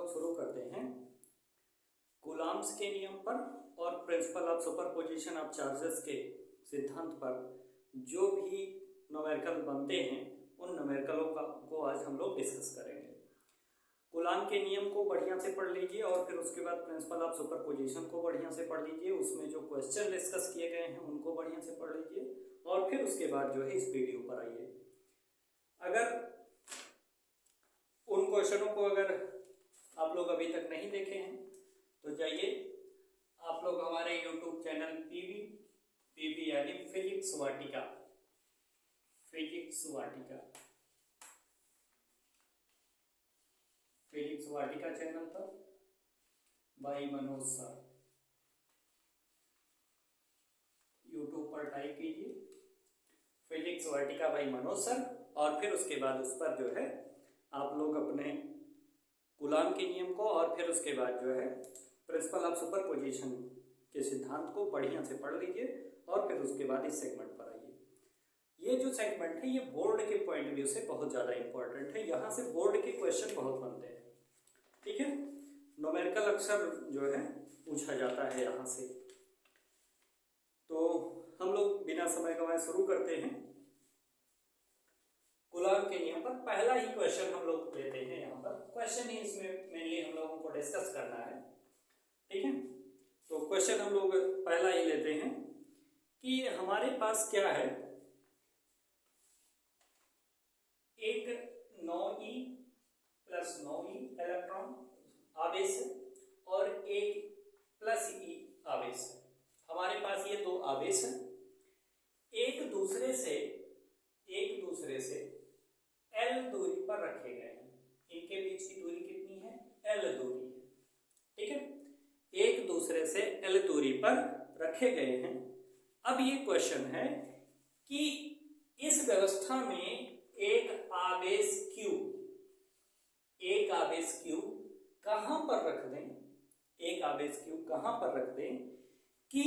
लोग शुरू करते हैं कूलॉम्स के नियम पर और principle of superposition of charges के सिद्धांत पर जो भी न्यूमेरिकल बनते हैं उन न्यूमेरिकलों को आज हम लोग डिस्कस करेंगे। कूलॉम के नियम को बढ़िया से पढ़ लीजिए और फिर उसके बाद प्रिंसिपल ऑफ सुपरपोजिशन को बढ़िया से पढ़ लीजिए, उसमें जो क्वेश्चन डिस्कस किए गए हैं उनको बढ़िया से पढ़ लीजिए और फिर उसके बाद जो है इस वीडियो पर आइए। अगर उन क्वेश्चनों को अगर आप लोग अभी तक नहीं देखे हैं तो जाइए, आप लोग हमारे YouTube चैनल पीवी यानी फिजिक्स वाटिका चैनल पर बाई मनोज सर YouTube पर टाइप कीजिए physics Vatika by Manoj sir और फिर उसके बाद उस पर जो है आप लोग अपने कूलॉम के नियम को और फिर उसके बाद जो है प्रिंसिपल ऑफ सुपरपोजिशन के सिद्धांत को बढ़िया से पढ़ लीजिए और फिर उसके बाद इस सेगमेंट पर आइए। ये जो सेगमेंट है ये बोर्ड के पॉइंट व्यू से बहुत ज़्यादा इंपॉर्टेंट है, यहाँ से बोर्ड के क्वेश्चन बहुत बनते हैं। ठीक है, न्यूमेरिकल अक्सर जो है पूछा जाता है यहाँ से। तो हम लोग बिना समय गंवाए शुरू करते हैं कूलॉम के नियम पर। पहला ही क्वेश्चन हम लोग लेते हैं, यहाँ पर क्वेश्चन ही इसमें मेनली हम लोगों को डिस्कस करना है। ठीक है, तो क्वेश्चन हम लोग पहला ही लेते हैं कि हमारे पास क्या है, एक 9e प्लस 9e इलेक्ट्रॉन आवेश है और एक प्लस e आवेश है। हमारे पास ये दो आवेश हैं, एक दूसरे से L दूरी पर रखे गए हैं। इनके बीच की दूरी कितनी है? L दूरी है। ठीक है, एक दूसरे से L दूरी पर रखे गए हैं। अब ये क्वेश्चन है कि इस व्यवस्था में एक आवेश Q कहां पर रख दें, कहां पर रख दें कि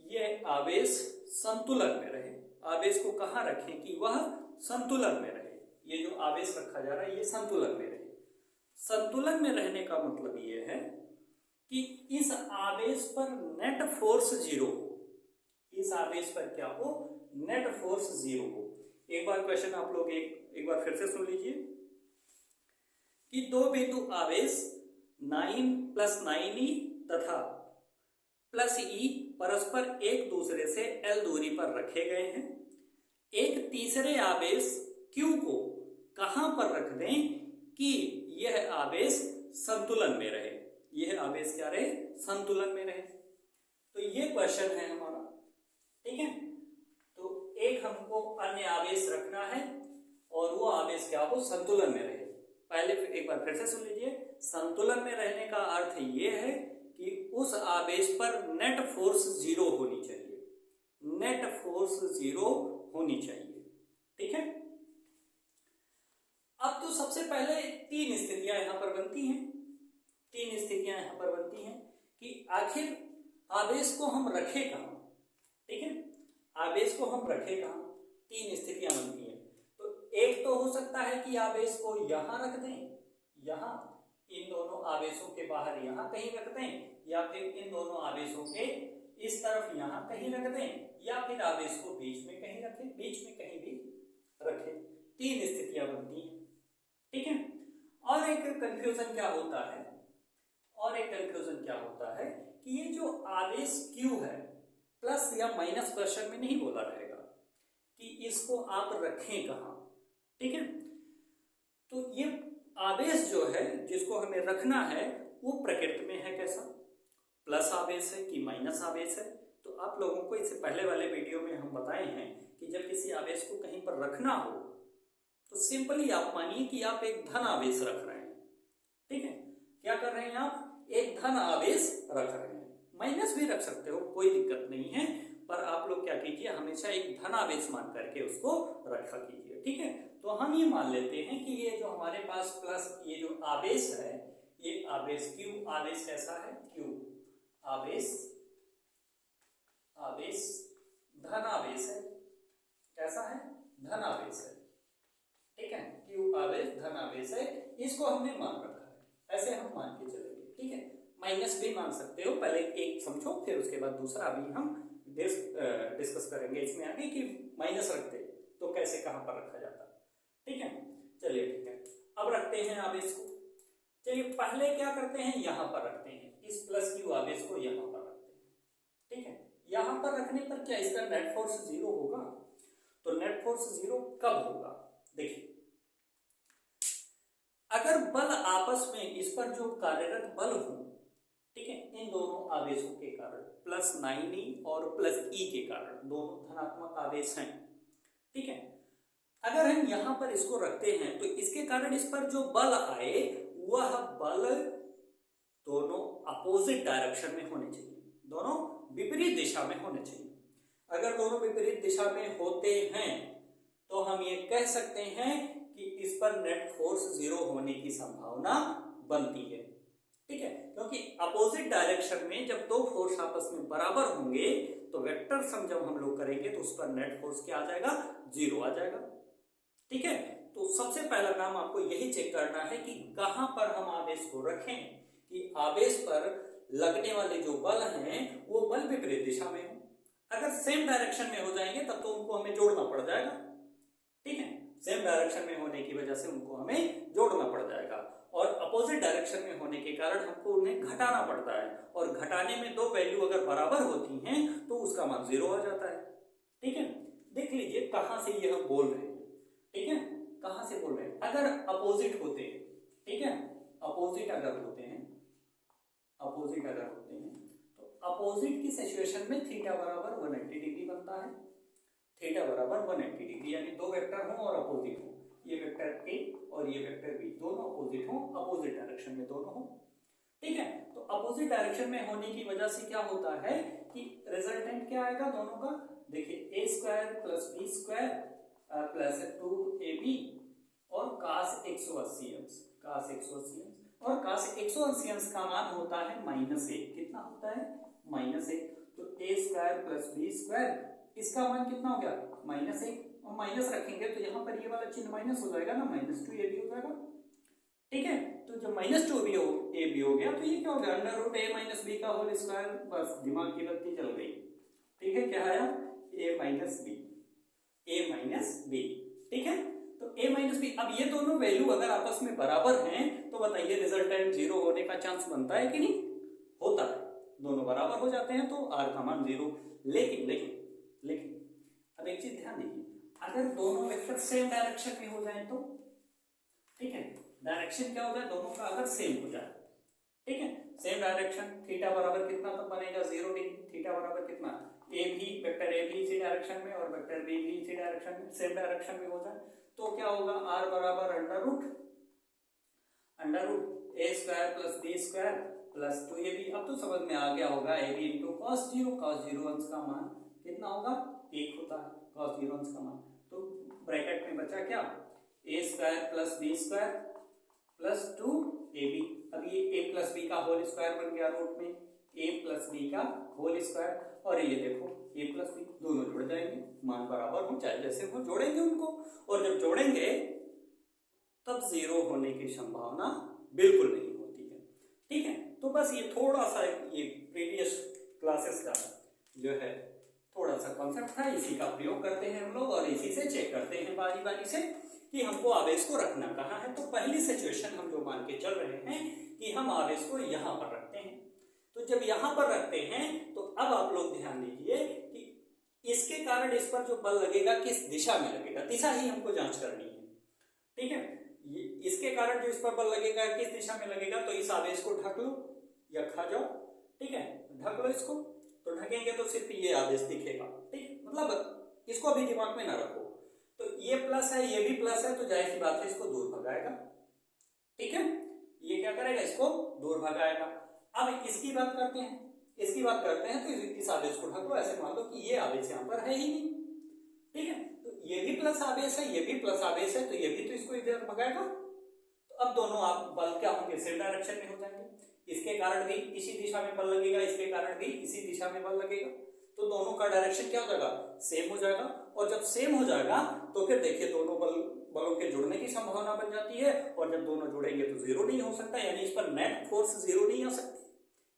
यह आवेश संतुलन में रहे। आवेश को कहां रखें कि वह संतुलन में रहे। ये जो आवेश रखा जा रहा है ये संतुलन में रहे। संतुलन में रहने का मतलब ये है कि इस आवेश पर नेट फोर्स 0 हो। इस आवेश पर क्या हो? नेट फोर्स 0 हो। एक बार क्वेश्चन आप लोग एक बार फिर से सुन लीजिए कि दो बिंदु आवेश 9 + 9e तथा +e परस्पर एक दूसरे से L दूरी पर रखे गए हैं। एक तीसरे आवेश Q को कहां पर रख दें कि यह आवेश संतुलन में रहे। यह आवेश क्या रहे? संतुलन में रहे। तो ये क्वेश्चन है हमारा। ठीक है, तो एक हमको अन्य आवेश रखना है और वो आवेश क्या हो? संतुलन में रहे। पहले एक बार फिर से सुन लीजिए, संतुलन में रहने का अर्थ ये है कि उस आवेश पर नेट फोर्स 0 होनी चाहिए। नेट फोर्स 0 होनी चाहिए। ठीक है, अब तो सबसे पहले तीन स्थितियां यहां पर बनती हैं कि आखिर आवेश को हम रखे कहां। ठीक है, आवेश को हम रखे कहां, तीन स्थितियां बनती हैं। तो एक तो हो सकता है कि आवेश को यहां रख दें, यहां इन दोनों आवेशों के बाहर यहां कहीं रख दें, या फिर इन दोनों आवेशों के इस तरफ यहां कहीं रख दें, या फिर आवेश को बीच में कहीं रखें, बीच में कहीं भी रखें। तीन स्थितियां बनती हैं। ठीक है, और एक कंफ्यूजन क्या होता है कि ये जो आवेश Q है, प्लस या माइनस क्वेश्चन में नहीं बोला रहेगा कि इसको आप रखें कहां। ठीक है, तो ये आवेश जो है जिसको हमें रखना है वो प्रकृति में है कैसा? प्लस आवेश है कि माइनस आवेश है? तो आप लोगों को इससे पहले वाले वीडियो में हम बताए हैं कि जब किसी आवेश को कहीं पर रखना हो तो सिंपली आप मानिए कि आप एक धन आवेश रख रहे हैं। ठीक है, क्या कर रहे हैं आप? एक धन आवेश रख रहे हैं। माइनस भी रख सकते हो, कोई दिक्कत नहीं है, पर आप लोग क्या कीजिए, हमेशा एक धन आवेश मान करके उसको रखा कीजिए। ठीक है, तो हम ये मान लेते हैं कि ये जो हमारे पास प्लस ये जो आवेश है, ये आवेश Q आवेश कैसा है? Q आवेश धन आवेश है। कैसा है? धन आवेश है। ठीक है, Q आवेश धन आवेश है, इसको हमने मान रखा है। ऐसे हम मान के चलेंगे, ठीक है। माइनस भी मान सकते हो, पहले एक समझो फिर उसके बाद दूसरा अभी हम डिस्कस करेंगे इसमें आगे कि माइनस रखते तो कैसे कहां पर रखा जाता, ठीक है। चलिए ठीक है, अब रखते हैं आवेश को। चलिए पहले क्या करते हैं, यहां पर रखते हैं, इस प्लस क्यू आवेश को यहां पर रखते हैं, ठीक है। यहां पर रखने पर क्या इसका नेट फोर्स 0 होगा? तो नेट फोर्स 0 कब होगा? देखिए, अगर बल आपस में इस पर जो कार्यरत बल हो, ठीक है, इन दोनों आवेशों के कारण प्लस 9e और प्लस e के कारण दोनों धनात्मक आवेश हैं, ठीक है। अगर हम यहां पर इसको रखते हैं तो इसके कारण इस पर जो बल आए वह बल दोनों अपोजिट डायरेक्शन में होने चाहिए, दोनों विपरीत दिशा में होने चाहिए। अगर दोनों विपरीत दिशा में होते हैं तो हम ये कह सकते हैं कि इस पर नेट फोर्स 0 होने की संभावना बनती है, ठीक है। क्योंकि अपोजिट डायरेक्शन में जब दो फोर्स आपस में बराबर होंगे तो वेक्टर सम जब हम लोग करेंगे तो उस पर नेट फोर्स क्या आ जाएगा? 0 आ जाएगा, ठीक है। तो सबसे पहला काम आपको यही चेक करना है कि कहां पर हम आवेश को रखें कि आवेश पर लगने वाले जो बल हैं वो बल विपरीत दिशा में हो। अगर सेम डायरेक्शन में हो जाएंगे तब तो उनको हमें जोड़ना पड़ जाएगा, ठीक है। सेम डायरेक्शन में होने की वजह से उनको हमें जोड़ना पड़ जाएगा, और अपोजिट डायरेक्शन में होने के कारण हमको उन्हें घटाना पड़ता है, और घटाने में दो वैल्यू अगर बराबर होती हैं तो उसका मान 0 आ जाता है, ठीक है। देख लीजिए कहां से ये हम बोल रहे हैं, ठीक है, कहां से बोल रहे हैं। अगर अपोजिट होते हैं, ठीक है, अपोजिट अगर होते हैं तो अपोजिट की सिचुएशन में थीटा बराबर 180 डिग्री बनता है, थीटा बराबर 180 डिग्री, यानी दो वेक्टर हो और अपोजिट हो, ये वेक्टर ए और ये वेक्टर बी दोनों अपोजिट हो, अपोजिट डायरेक्शन में दोनों हो, ठीक है। तो अपोजिट डायरेक्शन में होने की वजह से क्या होता है कि रिजल्टेंट क्या आएगा दोनों का? देखिए a² + b² प्लस 2ab और cos 180 अंश, cos 180 अंश, और cos 180 अंश का मान होता है -1। कितना होता है? -1। तो a² + b² इसका मान कितना हो गया? -1, और माइनस रखेंगे तो यहाँ पर ये वाला चिन्ह माइनस हो जाएगा ना, -2ab हो जाएगा, ठीक है। तो जब -2ab हो गया तो ये क्या हो गया? √a - b का होल स्क्वायर। बस दिमाग की बत्ती जल गई, ठीक है। क्या आया? a - b, ठीक है। तो a - b, अब ये दोनों वैल्यू अगर आपस में बराबर हैं तो बताइए रिजल्टेंट 0 होने का चांस बनता है कि नहीं? होता है, दोनों बराबर हो जाते हैं तो r का मान 0। लेकिन अब एक चीज ध्यान दीजिए, अगर दोनों वेक्टर सेम डायरेक्शन में हो जाए तो, ठीक है, डायरेक्शन क्या हो जाए दोनों का अगर सेम हो जाए, ठीक है, सेम डायरेक्शन, थीटा बराबर कितना तब बनेगा? 0 डिग्री। थीटा बराबर कितना? वेक्टर ए भी इसी डायरेक्शन में और वेक्टर बी भी इसी डायरेक्शन में, सेम डायरेक्शन में हो जाए तो क्या होगा? r बराबर √a² + b² प्लस 2ab। अब तो समझ में आ गया होगा, ab × cos 0, cos 0 अंश का मान कितना होगा? 1 होता है, cos 0 अंश का मान। तो ब्रैकेट में बचा क्या? a² + b² plus 2ab। अब ये a + b का होल स्क्वायर बन गया रूट में, a + b का होल स्क्वायर, और ये देखो a + b दोनों जुड़ जाएंगे, मान बराबर हो चाहे जैसे हो, जोड़ेंगे उनको, और जब जोड़ेंगे तब 0 होने की संभावना बिल्कुल नहीं होती है, ठीक है। तो बस ये थोड़ा सा ये प्रीवियस क्लासेस का जो है थोड़ा सा कॉन्सेप्ट था, इसी का प्रयोग करते हैं हम लोग और इसी से चेक करते हैं बारी बारी से कि हमको आवेश को रखना कहाँ है। तो पहली सिचुएशन हम जो मान के चल रहे हैं कि हम आवेश को यहाँ पर रखते हैं। तो जब यहाँ पर रखते हैं तो अब आप लोग ध्यान दीजिए कि इसके कारण इस पर जो बल लगेगा किस दिशा में लगेगा, दिशा ही हमको जांच करनी है, ठीक है। इसके कारण जो इस पर बल लगेगा किस दिशा में लगेगा, तो इस आवेश को ढक लो या खा जाओ, ठीक है, ढक लो इसको। तो ढकेंगे तो सिर्फ ये आवेश दिखेगा, ठीक, मतलब इसको अभी दिमाग में ना रखो। तो ये प्लस है, ये भी प्लस है, तो जाहिर सी बात है इसको दूर भगाएगा, ठीक है। ये क्या करेगा? इसको दूर भगाएगा। अब इसकी बात करते हैं, तो इस आवेश को ढक लो, ऐसे मान लो कि ये आवेश यहाँ पर है ही नहीं, ठीक है। तो ये भी प्लस आवेश है, ये भी प्लस आवेश है, तो ये भी तो इसको इधर भगाएगा। तो अब दोनों आप बल क्या होंगे? सेम डायरेक्शन में हो जाएंगे। इसके कारण भी इसी दिशा में बल लगेगा, इसके कारण भी इसी दिशा में बल लगेगा, तो दोनों का डायरेक्शन क्या हो जाएगा? सेम हो जाएगा। और जब सेम हो जाएगा तो फिर देखिए दोनों बल बलों के जुड़ने की संभावना बन जाती है, और जब दोनों जुड़ेंगे तो जीरो नहीं हो सकता, यानी इस पर नेट फोर्स जीरो नहीं आ सकती,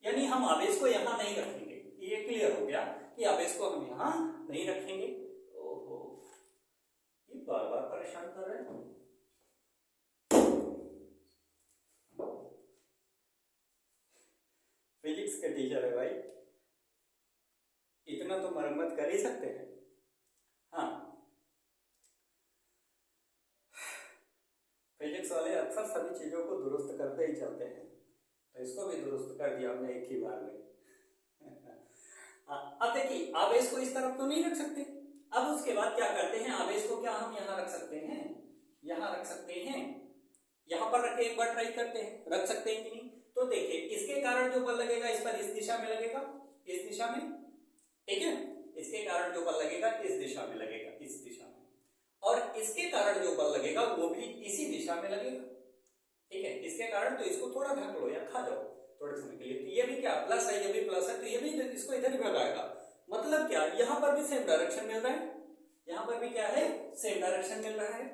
यानी हम आवेश को यहां नहीं रखेंगे। ये क्लियर हो गया कि आवेश को हम यहां नहीं रखेंगे। ओहो, ये बार बार परेशान कर रहे हैं। फिजिक्स के टीचर है भाई, इतना तो मरम्मत कर ही सकते हैं। हाँ, फिजिक्स वाले अक्सर सभी चीजों को दुरुस्त करते ही चलते हैं, तो इसको भी दुरुस्त कर दिया हमने एक ही बार में। अब देखिए, आवेश को इस तरफ तो नहीं रख सकते, अब उसके बाद क्या करते हैं, आवेश को क्या हम यहां रख सकते हैं, यहां रख सकते हैं, यहां पर रख के एक बार ट्राई करते हैं, रख सकते हैं कि नहीं। तो देखिए, इसके कारण जो बल लगेगा इस पर इस दिशा में लगेगा, इस दिशा में, ठीक है, इसके कारण जो बल लगेगा इस दिशा में लगेगा, इस दिशा में, और इसके कारण जो बल लगेगा वो भी इसी दिशा में लगेगा, ठीक है। इसके कारण तो इसको थोड़ा ढक लो या खा जाओ थोड़े समय के लिए, तो ये भी क्या प्लस है, ये भी प्लस है, तो ये भी इसको इधर ही भगाएगा। मतलब क्या, यहां पर भी सेम डायरेक्शन मिल रहा है, यहां पर भी क्या है, सेम डायरेक्शन मिल रहा है।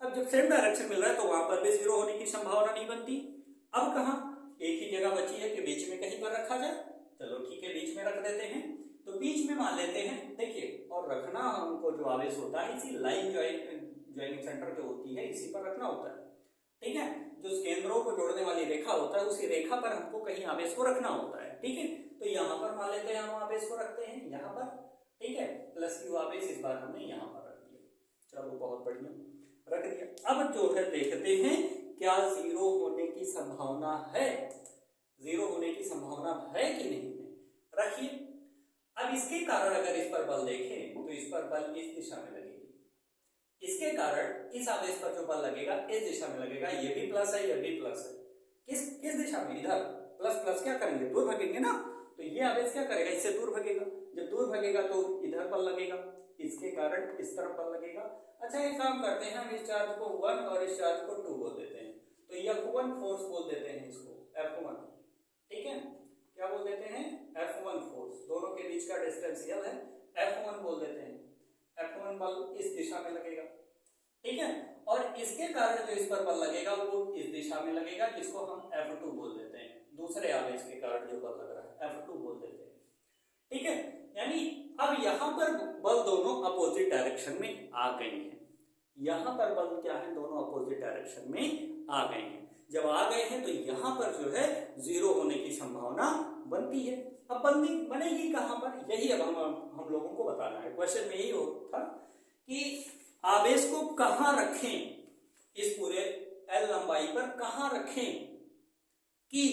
अब जब सेम डायरेक्शन मिल रहा है तो वहां पर भी जीरो होने की संभावना नहीं बनती। अब कहां, एक ही जगह बची है कि बीच में कहीं पर रखा जाए, चलो ठीक है, बीच में रख देते हैं। तो बीच में मान लेते हैं, देखिए, और रखना हमको जो आवेश होता है इसी लाइन ज्वाइनिंग सेंटर जो होती है इसी पर रखना होता है, ठीक है। जो केंद्रों को जोड़ने वाली रेखा होता है उसी रेखा पर हमको कहीं आवेश को रखना होता है, ठीक है। तो यहाँ पर मान लेते हैं हम आवेश को रखते हैं यहाँ पर, ठीक है, प्लस क्यू आवेश इस बार हमने यहाँ पर रख दिया, चलो बहुत बढ़िया रख दिया। अब जो है देखते हैं क्या जीरो होने की संभावना है, जीरो होने की संभावना है कि नहीं है, रखिए। अब इसके कारण अगर इस पर बल देखें तो इस पर बल इस दिशा में लगेगी, इसके कारण इस आवेश पर जो बल लगेगा इस दिशा में लगेगा, ये भी प्लस है, ये भी प्लस है, किस दिशा में, इधर, प्लस प्लस क्या करेंगे, दूर भगेंगे ना, तो ये आवेश क्या करेगा, इससे दूर भगेगा, जब दूर भगेगा तो इधर बल लगेगा, इसके कारण इस तरफ बल लगेगा। अच्छा, एक काम करते हैं, हम इस चार्ज को 1 और इस चार्ज को 2 बोल देते हैं, तो F1 फोर्स बोल देते हैं इसको, F1, ठीक है, क्या बोल देते हैं, F1 फोर्स, दोनों के बीच का डिस्टेंस L है, F1 बोल देते हैं। F1 बल इस दिशा में लगेगा, ठीक है, और इसके कारण जो इस पर बल लगेगा वो इस दिशा में लगेगा, जिसको हम F2 बोल देते हैं, दूसरे आवेश के कारण जो बल लग रहा है F2 बोल देते हैं, ठीक है। यानी अब यहां पर बल दोनों अपोजिट डायरेक्शन में आ गए हैं, यहां पर बल क्या है, दोनों अपोजिट डायरेक्शन में आ गए हैं। जब आ गए हैं तो यहां पर जो है जीरो होने की संभावना बनती है। अब बनेगी कहां पर, यही अब हम लोगों को बताना है। क्वेश्चन में यही था कि आवेश को कहां रखें, इस पूरे L लंबाई पर कहां रखें कि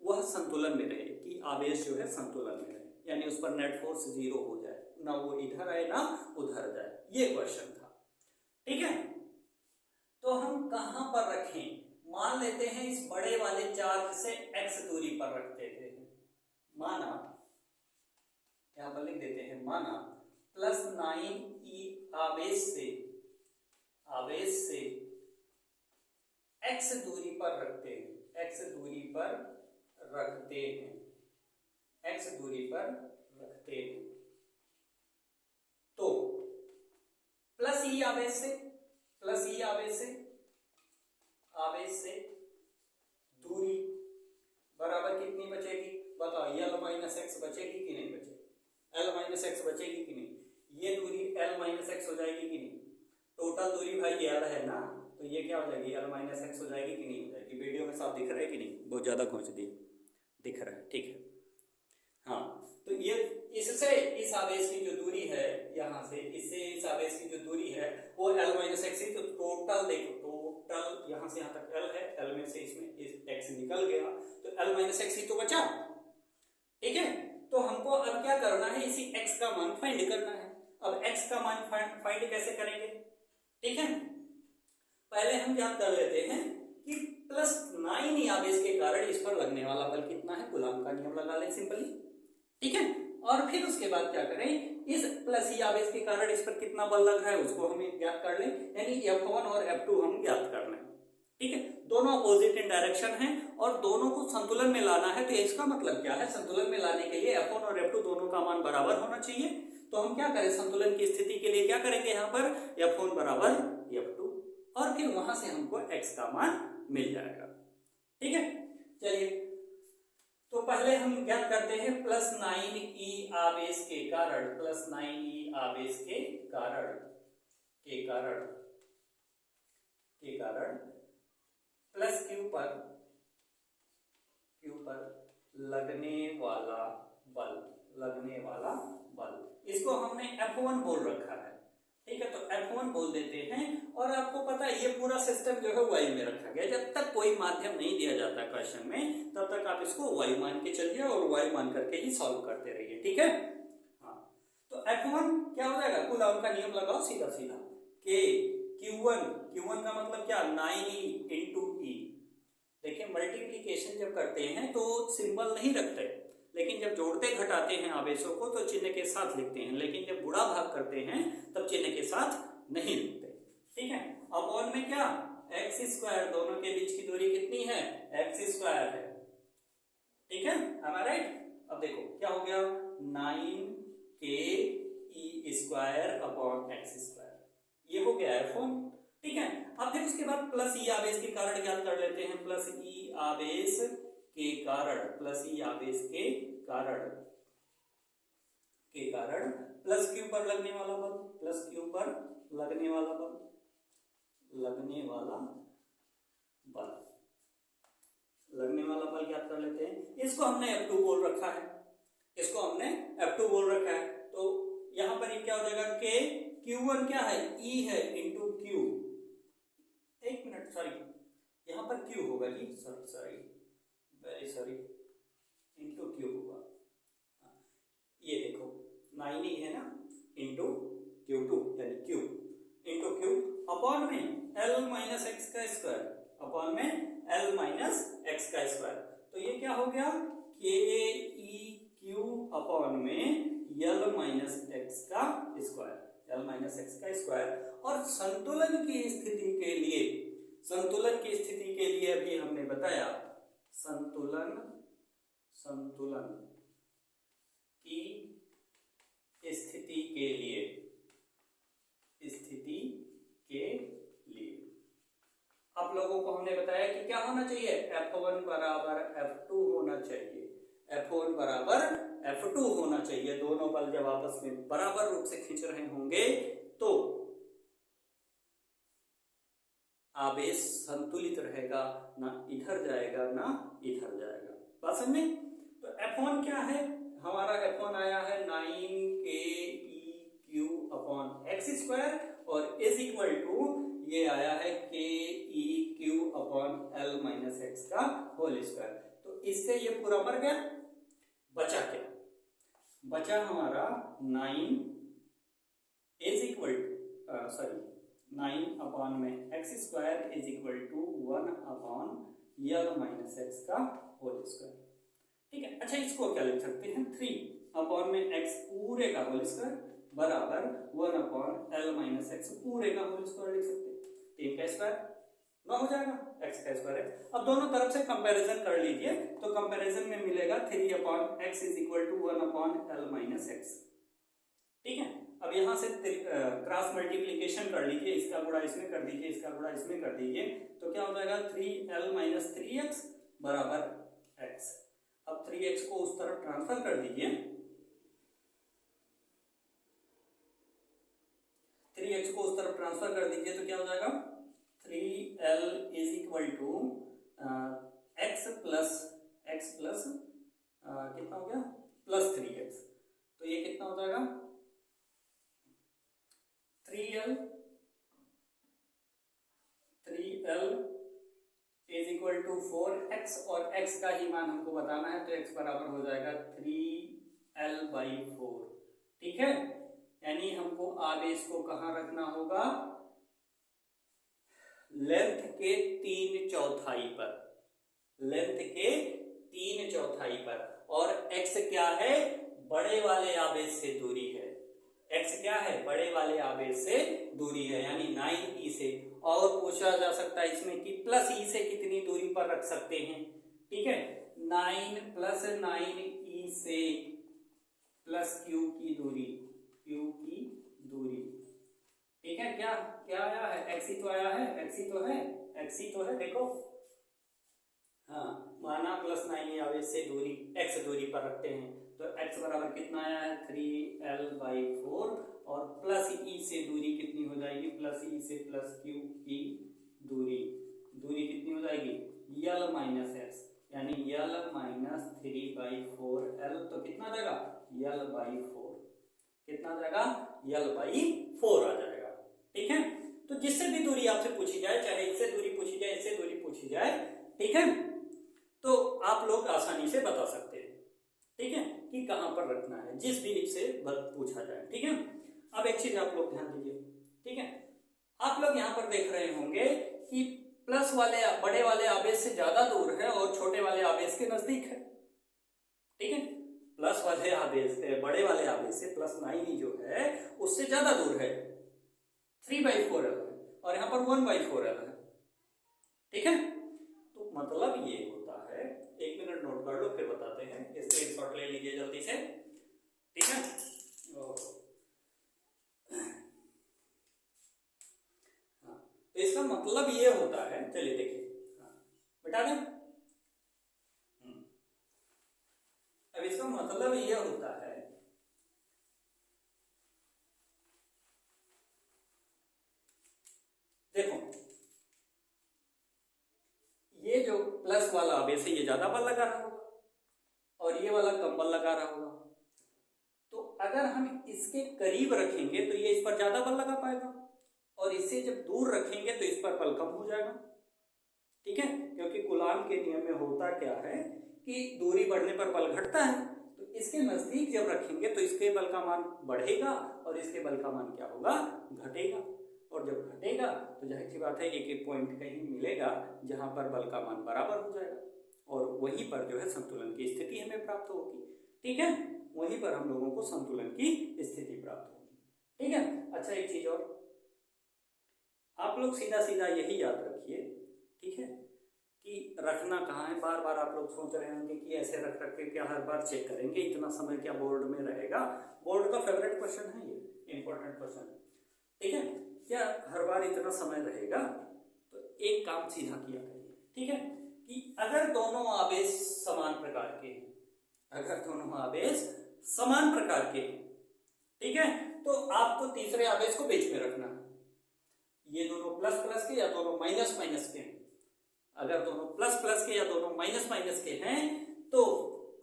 वह संतुलन में रहे, कि आवेश जो है संतुलन में रहे, यानी उस पर नेट फोर्स जीरो हो जाए, ना वो इधर आए ना उधर जाए, ये क्वेश्चन था, ठीक है। तो हम कहां पर रखें, मान लेते हैं इस बड़े वाले चार्ज से x दूरी पर रख देते हैं, माना, यहां पर लिख देते हैं, माना +9e आवेश से x दूरी पर रखते हैं, x दूरी पर रखते हैं, x दूरी पर रखते हैं, तो +e आवेश से दूरी बराबर कितनी बचेगी, बताओ, L-x बचेगी कि नहीं बचेगी, L-x बचेगी कि नहीं, ये दूरी L-x हो जाएगी कि नहीं, टोटल दूरी भाई L है ना, तो ये क्या हो जाएगी, L-x हो जाएगी कि नहीं हो जाएगी, वीडियो में साफ दिख रहा है कि नहीं, बहुत ज्यादा घोंच दिख रहा है, ठीक है। हाँ, तो ये इससे इस आवेश की जो दूरी है, यहाँ से इससे इस आवेश की जो दूरी है वो L-x ही, तो टोटल देखो, टोटल यहाँ से यहाँ तक L है, L में से इसमें इस x निकल गया, तो L-x ही तो बचा, ठीक है। तो हमको अब क्या करना है, इसी x का मान फाइंड करना है। अब x का मान फाइंड कैसे करेंगे, ठीक है, पहले हम याद कर लेते हैं कि +9 आवेश के कारण इस पर लगने वाला बल कितना है, कूलॉम का नियम लगा लें सिंपली, ठीक है। और फिर उसके बाद क्या करें, इस +e आवेश के कारण इस पर कितना बल लग रहा है उसको हम ज्ञात कर लें, यानी F1 और F2 हम ज्ञात कर लें, ठीक है। दोनों अपोजिट इन डायरेक्शन हैं और दोनों को संतुलन में लाना है, तो इसका मतलब क्या है, संतुलन में लाने के लिए F1 और F2 दोनों का मान बराबर होना चाहिए। तो हम क्या करें, संतुलन की स्थिति के लिए क्या करेंगे, यहाँ पर F1 बराबर F2 और फिर वहां से हमको x का मान मिल जाएगा। ठीक है, चलिए तो पहले हम ज्ञात करते हैं +9e आवेश के कारण, +9e आवेश के कारण प्लस q पर लगने वाला बल, इसको हमने F1 बोल रखा है। ठीक है, तो F1 बोल देते हैं और आपको पता है ये पूरा सिस्टम जो है वायु में रखा गया। जब तक कोई माध्यम नहीं दिया जाता क्वेश्चन में तब तक आप इसको वायु मान के चलिए और वायु मान करके ही सॉल्व करते रहिए। ठीक है, हाँ, तो F1 क्या हो जाएगा, कूलॉम का नियम लगाओ सीधा सीधा, K Q1 का मतलब क्या, 9e into E। देखिए मल्टीप्लीकेशन जब करते हैं तो सिंबल नहीं रखते, लेकिन जब जोड़ते घटाते हैं आवेशों को तो चिन्ह के साथ लिखते हैं, लेकिन जब गुणा भाग करते हैं तब चिन्ह के साथ नहीं लिखते। ठीक है, अपॉन में क्या, x², दोनों के बीच की दूरी कितनी है, x² है। ठीक है, am I right? अब देखो क्या हो गया, 9ke² ये हो गया F1। ठीक है, अब फिर उसके बाद प्लस ई आवेश के कारण ज्ञात कर लेते हैं, प्लस ई आवेश के कारण प्लस क्यू पर लगने वाला बल ज्ञात कर लेते हैं। इसको हमने F2 बोल रखा है, तो यहां पर ये क्या हो जाएगा, K Q1 क्या है, E है इंटू Q, एक मिनट सॉरी, यहां पर Q होगा जी, सॉरी इंटू Q होगा। ये देखो 9e है ना, इंटू Q2 यानी Q इंटू Q अपॉन में L माइनस एक्स का स्क्वायर। तो ये क्या हो गया, KEQ अपॉन में L माइनस एक्स का स्क्वायर। और संतुलन की स्थिति के लिए अभी हमने बताया, संतुलन की स्थिति के लिए आप लोगों को हमने बताया कि क्या होना चाहिए, F1 बराबर F2 होना चाहिए। दोनों बल जब आपस में बराबर रूप से खींच रहे होंगे तो आवेश संतुलित रहेगा, ना इधर जाएगा ना इधर जाएगा। बात समझ में? तो F1 क्या है हमारा, F1 आया है 9keq अपॉन x² और इज इक्वल टू ये आया है KEQ upon L minus x का होल स्क्वायर। तो इससे ये पूरा मर गया, बचा क्या, बचा हमारा 9 इज इक्वल टू 9 अपॉन में x² is equal to 1 upon L minus x का होल स्क्वायर। ठीक है, अच्छा इसको क्या लिख सकते हैं, 3 अपॉन में x पूरे का होल स्क्वायर बराबर 1 अपॉन L माइनस एक्स पूरे का होल स्क्वायर लिख सकते हैं। 3 का स्क्वायर 9 हो जाएगा, x का स्क्वायर है। अब दोनों तरफ से कंपैरिजन कर लीजिए, तो कंपैरिजन में मिलेगा 3 upon x is equal to 1 upon L minus x. ठीक है, अब यहां से क्रॉस मल्टीप्लीकेशन कर लीजिए, इसका गुणा इसमें कर दीजिए, इसका गुणा इसमें कर दीजिए, तो क्या हो जाएगा 3L माइनस 3x बराबर x। अब 3x को उस तरफ ट्रांसफर कर दीजिए, 3x को उस तरफ ट्रांसफर कर दीजिए तो क्या हो जाएगा 3L is equal to x plus कितना हो गया प्लस 3x। तो ये कितना हो जाएगा 3L is equal to 4x और x का ही मान हमको बताना है, तो x बराबर हो जाएगा 3L/4। ठीक है, यानी हमको आवेश को कहां रखना होगा, लेंथ के 3/4 पर, लेंथ के 3/4 पर। और x क्या है, बड़े वाले आवेश से दूरी है, x क्या है, बड़े वाले आवेश से दूरी है, यानी 9e से। और पूछा जा सकता है इसमें कि प्लस e से कितनी दूरी पर रख सकते हैं। ठीक है, 9 + 9e से प्लस q की दूरी क्यू की दूरी। ठीक है, क्या क्या आया है, एक्स ही तो आया है, एक्स ही तो है, एक्स ही तो है, देखो। हाँ, माना +9 आवेश से दूरी x दूरी पर रखते हैं, तो x बराबर कितना आया है 3l/4, और प्लस ई से दूरी कितनी हो जाएगी, प्लस ई से प्लस क्यू की दूरी, दूरी कितनी हो जाएगी l माइनस एक्स, यानी l माइनस 3/4l, तो कितना आ जाएगा l/4, कितना आ जाएगा l/4 आ जाएगा। ठीक है, तो जिससे भी दूरी आपसे पूछी जाए, चाहे इससे दूरी पूछी जाए, इससे दूरी पूछी जाए, ठीक है, तो आप लोग आसानी से बता सकते हैं। ठीक है, कि कहां पर रखना है, जिस भी से पूछा जाए। ठीक है, अब एक चीज आप लोग ध्यान दीजिए। ठीक है, आप लोग यहां पर देख रहे होंगे कि प्लस वाले बड़े वाले आवेश से ज्यादा दूर है और छोटे वाले आवेश के नजदीक है। ठीक है, प्लस वाले आवेश से, बड़े वाले आवेश से +9 जो है उससे ज्यादा दूर है, 3/4l है, और यहाँ पर 1/4l है। ठीक है, तो मतलब ये होता है, 1 मिनट नोट कर लो फिर बताते हैं, स्क्रीनशॉट ले लीजिए जल्दी से। ठीक है, हाँ, तो इसका मतलब ये होता है, चलिए देखिए, हाँ, बिठा दें। अब इसका मतलब ये होता है, देखो ये जो प्लस वाला आवेश है ये ज्यादा बल लगा रहा होगा और ये वाला कम बल लगा रहा होगा, तो अगर हम इसके करीब रखेंगे तो ये इस पर ज्यादा बल लगा पाएगा, और इससे जब दूर रखेंगे तो इस पर बल कम हो जाएगा। ठीक है, क्योंकि कूलाम के नियम में होता क्या है कि दूरी बढ़ने पर बल घटता है, तो इसके नजदीक जब रखेंगे तो इसके बल का मान बढ़ेगा और इसके बल का मान क्या होगा, घटेगा, और जब घटेगा तो जाहिर सी बात है एक एक पॉइंट कहीं मिलेगा जहां पर बल का मान बराबर हो जाएगा, और वहीं पर जो है संतुलन की स्थिति हमें प्राप्त होगी। ठीक है, वहीं पर हम लोगों को संतुलन की स्थिति प्राप्त होगी। ठीक है, अच्छा एक चीज और, आप लोग सीधा सीधा यही याद रखिए, ठीक है, कि रखना कहाँ है। बार बार आप लोग सोच रहे होंगे कि ऐसे रख रख के क्या हर बार चेक करेंगे, इतना समय क्या बोर्ड में रहेगा। बोर्ड का फेवरेट क्वेश्चन है ये, इंपॉर्टेंट क्वेश्चन। ठीक है, क्या हर बार इतना समय रहेगा, तो एक काम सीधा किया करिए। ठीक है, कि अगर दोनों आवेश समान प्रकार के हैं, अगर दोनों आवेश समान प्रकार के हैं, ठीक है, तो आपको तीसरे आवेश को बीच में रखना है। ये दोनों प्लस प्लस के या दोनों माइनस माइनस के हैं, अगर दोनों प्लस प्लस के या दोनों माइनस माइनस के हैं तो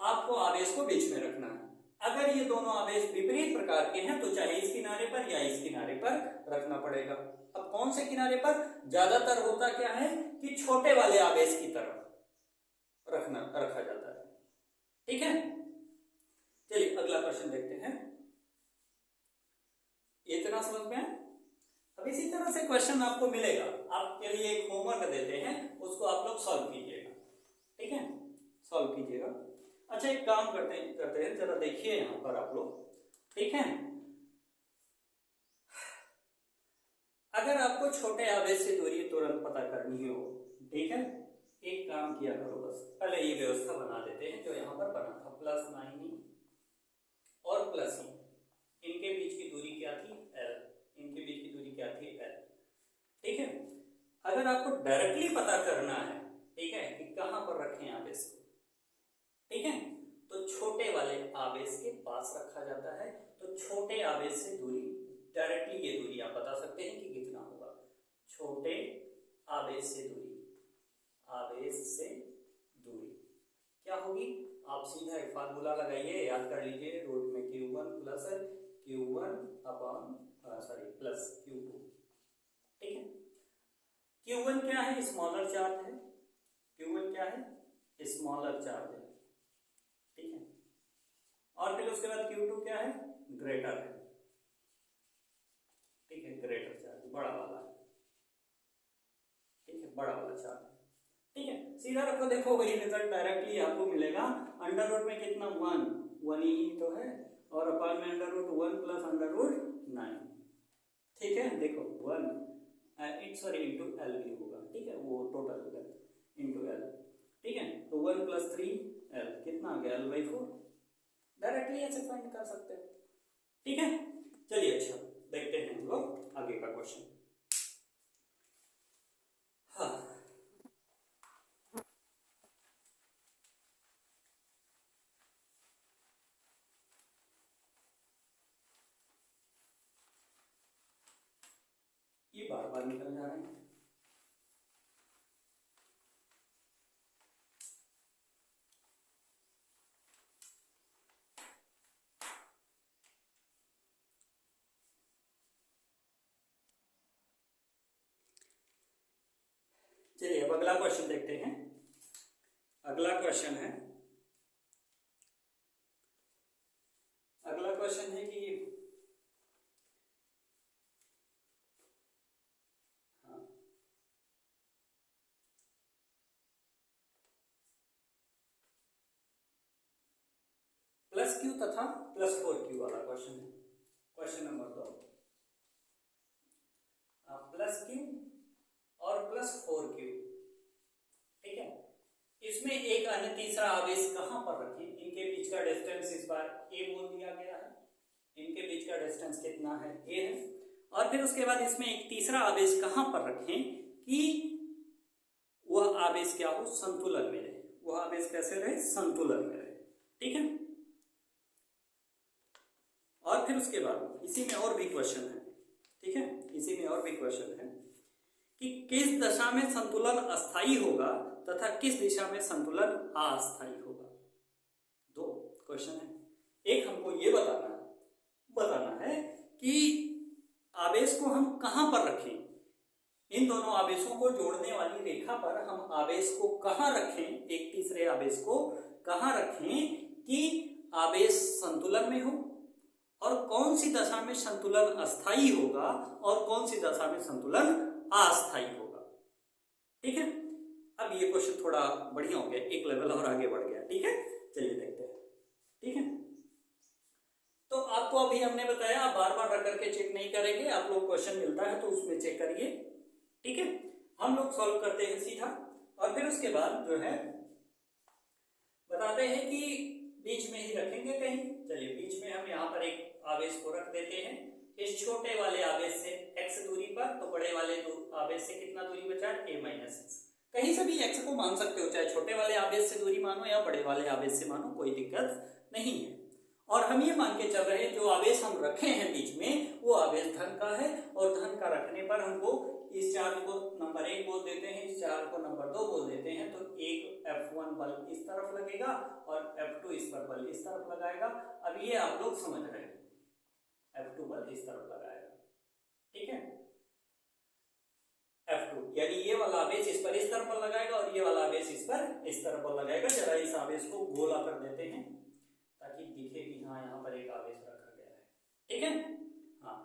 आपको आवेश को बीच में रखना है। अगर ये दोनों आवेश विपरीत प्रकार के हैं तो चाहे इस किनारे पर या इस किनारे पर रखना पड़ेगा। अब कौन से किनारे पर, ज्यादातर होता क्या है कि छोटे वाले आवेश की तरफ रखा जाता है। ठीक है, चलिए अगला क्वेश्चन देखते हैं। इतना समझ में है। अब इसी तरह से क्वेश्चन आपको मिलेगा, आपके लिए एक होमवर्क देते हैं, उसको आप लोग सॉल्व कीजिएगा। ठीक है, सॉल्व कीजिएगा। अच्छा एक काम करते हैं जरा देखिए यहां पर आप लोग। ठीक है, अगर आपको छोटे आवेश से दूरी तुरंत पता करनी हो, ठीक है, एक काम किया करो, बस पहले ये व्यवस्था बना देते हैं जो यहां पर बना था, +9 और प्लस इनके बीच की दूरी क्या थी l, इनके बीच की दूरी क्या थी l। ठीक है, अगर आपको डायरेक्टली पता करना है, ठीक है, कि कहां पर रखें आवेश को, ठीक है, तो छोटे वाले आवेश के पास रखा जाता है। तो छोटे आवेश से दूरी, डायरेक्टली ये दूरी आप बता सकते हैं कि कितना होगा। छोटे आवेश से दूरी, आवेश से दूरी क्या होगी, आप सीधा एक फार्मूला लगाइए, याद कर लीजिए, रूट में Q1 प्लस Q2। ठीक है, Q1 क्या है, स्मॉलर चार्ज है, Q1 क्या है, स्मॉलर चार्ज है। ठीक है, और फिर उसके बाद Q2 क्या है, ग्रेटर है। ठीक है, ग्रेटर चार्ज, बड़ा वाला है। ठीक है, बड़ा वाला चार्ज। ठीक है, सीधा रखो, देखो वही रिजल्ट डायरेक्टली आपको मिलेगा। अंडर रूट में कितना, 1 ही तो है, और अपान में √1 प्लस √9। ठीक है, देखो 1 इंटू एल भी होगा। ठीक है, वो टोटल इंटू एल। ठीक है, तो 1 + 3l कितना आ गया, l/4। डायरेक्टली ऐसे फाइंड कर सकते हो। ठीक है, चलिए अच्छा देखते हैं हम लोग आगे का क्वेश्चन। हाँ, ये बार बार निकल जा रहे हैं। चलिए अब अगला क्वेश्चन देखते हैं। अगला क्वेश्चन है कि हाँ, +q तथा +4q वाला क्वेश्चन है। क्वेश्चन नंबर 2, +q और +4q, ठीक है। इसमें एक अन्य तीसरा आवेश कहां पर रखें? इनके बीच का डिस्टेंस इस बार a बोल दिया गया है। इनके बीच का डिस्टेंस कितना है? a है। और फिर उसके बाद इसमें एक तीसरा आवेश कहां पर रखें कि वह आवेश क्या हो? संतुलन में रहे। वह आवेश कैसे रहे? संतुलन में रहे, ठीक है। और फिर उसके बाद इसी में और भी क्वेश्चन है, ठीक है। इसी में और भी क्वेश्चन है कि किस दशा में संतुलन अस्थायी होगा तथा किस दिशा में संतुलन अस्थायी होगा। दो क्वेश्चन है। एक हमको ये बताना है कि आवेश को हम कहां पर रखें। इन दोनों आवेशों को जोड़ने वाली रेखा पर हम आवेश को कहां रखें, एक तीसरे आवेश को कहां रखें कि आवेश संतुलन में हो, और कौन सी दशा में संतुलन अस्थायी होगा और कौन सी दशा में संतुलन अस्थायी होगा, ठीक है। अब ये क्वेश्चन थोड़ा बढ़िया हो गया, एक लेवल और आगे बढ़ गया, ठीक है। चलिए देखते हैं, ठीक है। तो आपको अभी हमने बताया, आप बार बार रख करके चेक नहीं करेंगे, आप लोग क्वेश्चन मिलता है तो उसमें चेक करिए, ठीक है। हम लोग सॉल्व करते हैं सीधा, और फिर उसके बाद जो है बताते हैं कि बीच में ही रखेंगे कहीं। चलिए बीच में हम यहाँ पर एक आवेश को रख देते हैं, इस छोटे वाले आवेश से x दूरी पर, तो बड़े वाले आवेश से कितना दूरी बचा? a-x। कहीं से भी x को मान सकते हो, चाहे छोटे वाले आवेश से दूरी मानो या बड़े वाले आवेश से मानो, कोई दिक्कत नहीं है। और हम ये मान के चल रहे हैं जो आवेश हम रखे हैं बीच में वो आवेश धन का है, और धन का रखने पर हमको इस चार्ज को नंबर 1 बोल देते हैं, इस चार्ज को नंबर 2 बोल देते हैं। तो एक F1 बल इस तरफ लगेगा और F2 इस पर बल इस तरफ लगाएगा। अब ये आप लोग समझ रहे हैं, F2 बल इस तरफ लगाएगा, ठीक है। F2 यानी ये वाला आवेश इस पर इस तरफ बल लगाएगा और ये वाला आवेश इस पर इस तरफ बल लगाएगा। जरा इस आवेश को गोला कर देते हैं ताकि दिखे कि हाँ यहाँ पर एक आवेश रखा गया है, ठीक है। हाँ,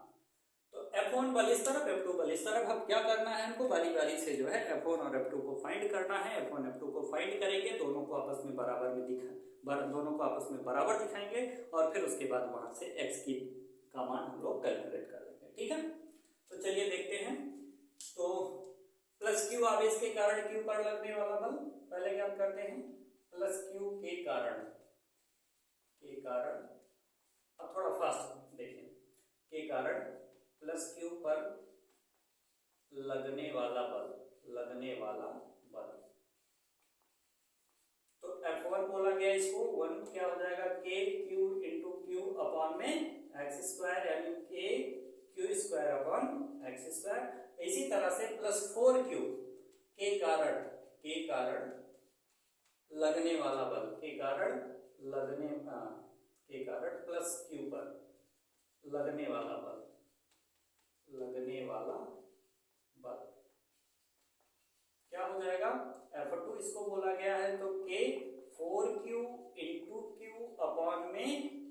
तो F1 बल इस तरफ, F2 बल इस तरफ। अब क्या करना है हमको? बारी बारी से जो है F1 और F2 को फाइंड करना है। F1 F2 को फाइंड करेंगे, दोनों को आपस में बराबर दिखाएंगे, और फिर उसके बाद वहां से x का मान हम लोग कैलकुलेट कर लेंगे, ठीक है। तो चलिए देखते हैं। तो +q आवेश के कारण q पर लगने वाला बल पहले क्या करते हैं? +q के कारण, अब थोड़ा फास्ट देखें, के कारण +q पर लगने वाला बल, तो F1 बोला गया इसको, 1 क्या हो जाएगा? KQ इंटू क्यू अपॉन में x², यानी KQ² अपॉन x²। इसी तरह से +4q के कारण लगने वाला बल, के कारण +q पर लगने वाला बल क्या हो जाएगा? F2 इसको बोला गया है तो K 4q into Q upon में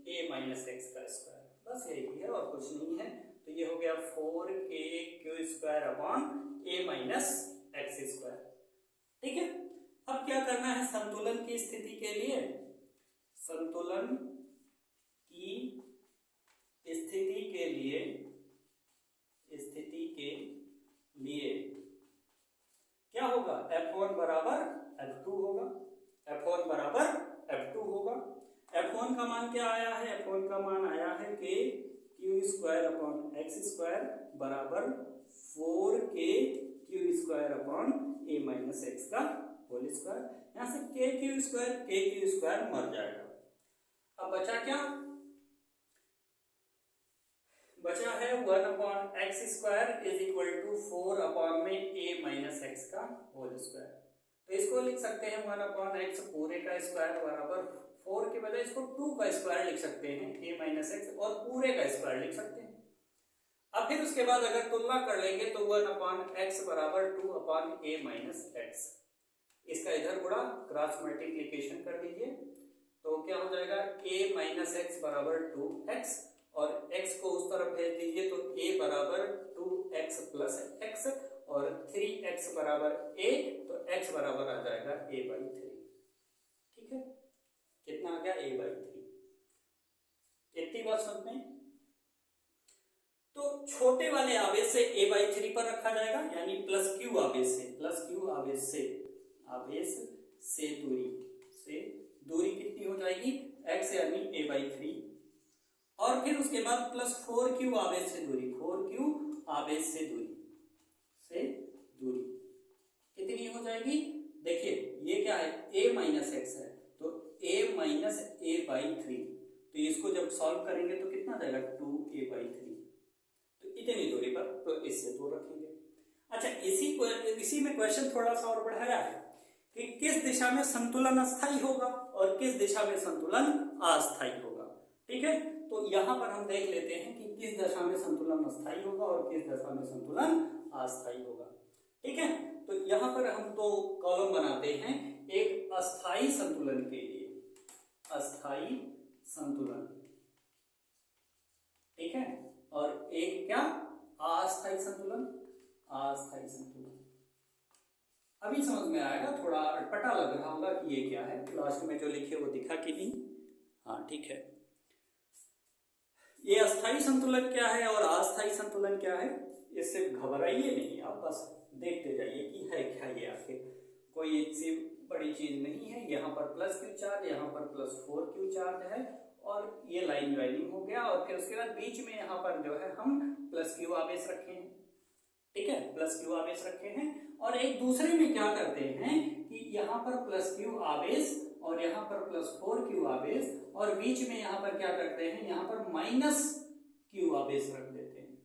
a-x², बस यही है और कुछ नहीं है। तो ये हो गया 4kq² अपॉन a-x², ठीक है। अब क्या करना है? संतुलन की स्थिति के लिए, क्या होगा? F1 बराबर F2 होगा। F1 का मान क्या आया है? F1 का मान आया है कि Q² square upon x square बराबर 4k² upon a minus x का होल स्क्वायर। यहां से k³ मर जाएगा। अब बचा क्या? बचा है 1 upon x square is equal to 4 upon में a माइनस एक्स का होल स्क्वायर। तो इसको लिख सकते हैं 1 अपॉन एक्स पूरे का स्क्वायर बराबर 4 के बजाय इसको 2 का स्क्वायर लिख सकते हैं a माइनस एक्स, और पूरे का स्क्वायर लिख सकते हैं। अब फिर उसके बाद अगर तुलना कर लेंगे तो 1 अपॉन एक्स बराबर 2 अपॉन a माइनस एक्स, इसका इधर गुणा क्रॉस मल्टीप्लीकेशन कर दीजिए तो क्या हो जाएगा a माइनस एक्स बराबर 2x, और x को उस तरफ भेज दीजिए तो a बराबर 2x प्लस एक्स और 3x बराबर a, तो x बराबर आ जाएगा a/3। ठीक है, कितना आ गया a/3। इतनी बात समझ में? तो छोटे वाले आवेश से a/3 पर रखा जाएगा, यानी प्लस क्यू आवेश से दूरी कितनी हो जाएगी x, यानी a/3, और फिर उसके बाद प्लस 4q आवेश से दूरी कितनी हो जाएगी? देखिए ये क्या है, a माइनस एक्स है तो a माइनस a/3, तो इसको जब सॉल्व करेंगे तो कितना जाएगा 2a/3। तो इतनी दूरी पर तो इससे दूर रखेंगे। अच्छा, इसी में क्वेश्चन थोड़ा सा और बढ़ाया है कि किस दिशा में संतुलन अस्थायी होगा और किस दिशा में संतुलन अस्थायी होगा। ठीक है, तो यहां पर हम देख लेते हैं कि किस दशा में संतुलन अस्थायी होगा और किस दशा में संतुलन अस्थायी होगा। ठीक है, तो यहां पर हम तो कॉलम बनाते हैं, एक अस्थायी संतुलन के लिए, अस्थायी संतुलन, ठीक है, और एक क्या अस्थायी संतुलन। अभी समझ में आएगा, थोड़ा अटपटा लग रहा होगा कि ये क्या है, लास्ट में जो लिखे वो दिखा कि नहीं। हाँ ठीक है, ये अस्थायी संतुलन क्या है और अस्थायी संतुलन क्या है, इससे घबराइए नहीं, आप बस देखते जाइए कि है क्या ये आखिर। कोई इतनी बड़ी चीज नहीं है। यहाँ पर प्लस क्यू चार्ज, यहाँ पर प्लस 4q चार्ज है, और ये लाइन ज्वाइनिंग हो गया, और फिर उसके बाद बीच में यहाँ पर जो है हम प्लस क्यू आवेश रखे हैं। ठीक है, प्लस क्यू आवेश रखे हैं, और एक दूसरे में क्या करते हैं कि यहाँ पर प्लस क्यू आवेश और यहाँ पर प्लस 4q आवेश, और बीच में यहाँ पर क्या करते हैं, यहाँ पर माइनस क्यू आवेश रख देते हैं।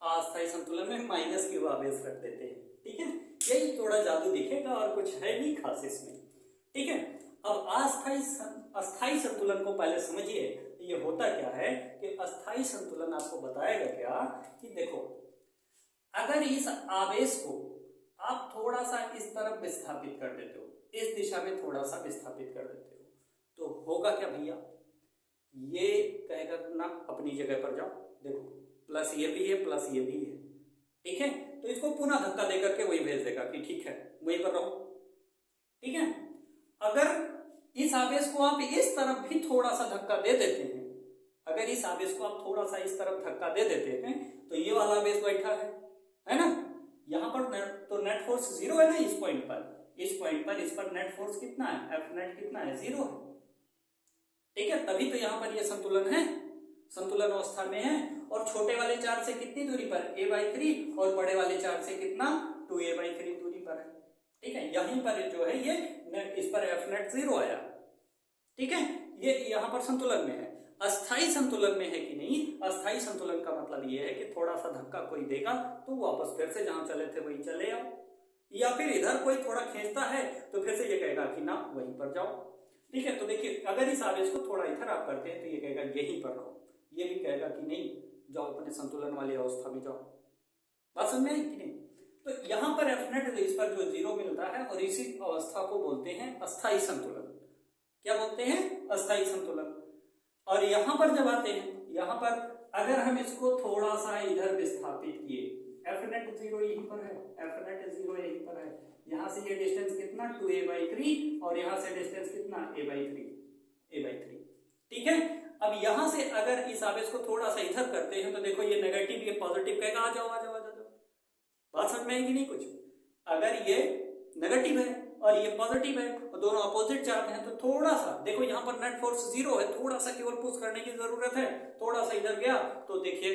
अस्थायी संतुलन में माइनस क्यू आवेश रख देते हैं। ठीक है, यही थोड़ा जादू दिखेगा और कुछ है नहीं खास इसमें। ठीक है, अब अस्थायी संतुलन को पहले समझिए। ये होता क्या है कि अस्थायी संतुलन आपको बताएगा क्या कि देखो, अगर इस आवेश को आप थोड़ा सा इस तरफ विस्थापित कर देते हो, इस दिशा में थोड़ा सा विस्थापित कर देते हो, तो होगा क्या भैया, ये कहेगा ना अपनी जगह पर जाओ, देखो प्लस ये भी है प्लस ये भी है। ठीक है, तो इसको पुनः धक्का देकर के वही भेज देगा कि ठीक है वहीं पर रहो। ठीक है, अगर इस आवेश को आप इस तरफ भी थोड़ा सा धक्का दे देते हैं, अगर इस आवेश को आप थोड़ा सा इस तरफ धक्का दे देते हैं, तो ये वाला आवेश बैठा है ना, यहाँ पर तो नेट फोर्स 0 है ना, इस पॉइंट पर इस पर नेट फोर्स कितना है, एफ नेट कितना है, 0 है। ठीक है, तभी तो यहाँ पर ये संतुलन है, संतुलन अवस्था में है। और छोटे वाले चार्ज से कितनी दूरी पर, a/3, और बड़े वाले चार्ज से कितना, 2a/3 दूरी पर है। ठीक है, यहीं पर जो है ये इस पर एफ नेट 0 आया। ठीक है, ये यहाँ पर संतुलन में है। अस्थाई संतुलन में है कि नहीं, अस्थाई संतुलन का मतलब ये है कि थोड़ा सा धक्का कोई देगा तो वापस फिर से जहां चले थे वहीं चले आओ, या फिर इधर कोई थोड़ा खींचता है तो फिर से ये कहेगा कि ना वहीं पर जाओ। ठीक है, तो देखिए अगर इस आवेश को थोड़ा इधर आप करते हैं तो ये कहेगा यहीं पर रहो, ये भी कहेगा कि नहीं जाओ अपने संतुलन वाली अवस्था में जाओ। बात समझ में आई कि नहीं? तो यहाँ पर एफ नेट इस पर जो 0 मिलता है, और इसी अवस्था को बोलते हैं अस्थाई संतुलन। क्या बोलते हैं, अस्थाई संतुलन। और यहां पर जब आते हैं, यहां पर अगर हम इसको थोड़ा सा इधर विस्थापित किए, एफ नेट 0 यहीं पर है, एफ नेट 0 यहीं पर है, यहां से ये डिस्टेंस कितना 2a/3, और यहां से डिस्टेंस कितना a/3। ठीक है, अब यहां से अगर इस आवेश को थोड़ा सा इधर करते हैं तो देखो ये नेगेटिव ये पॉजिटिव कहेगा आ जाओ आ जाओ आ जाओ। बात समझ में आएगी नहीं कुछ? अगर ये नेगेटिव है और ये पॉजिटिव है और दोनों अपोजिट चार्ज हैं, तो थोड़ा सा देखो यहाँ पर नेट फोर्स 0 है, थोड़ा सा केवल पुश करने की जरूरत है, थोड़ा सा इधर गया तो देखिए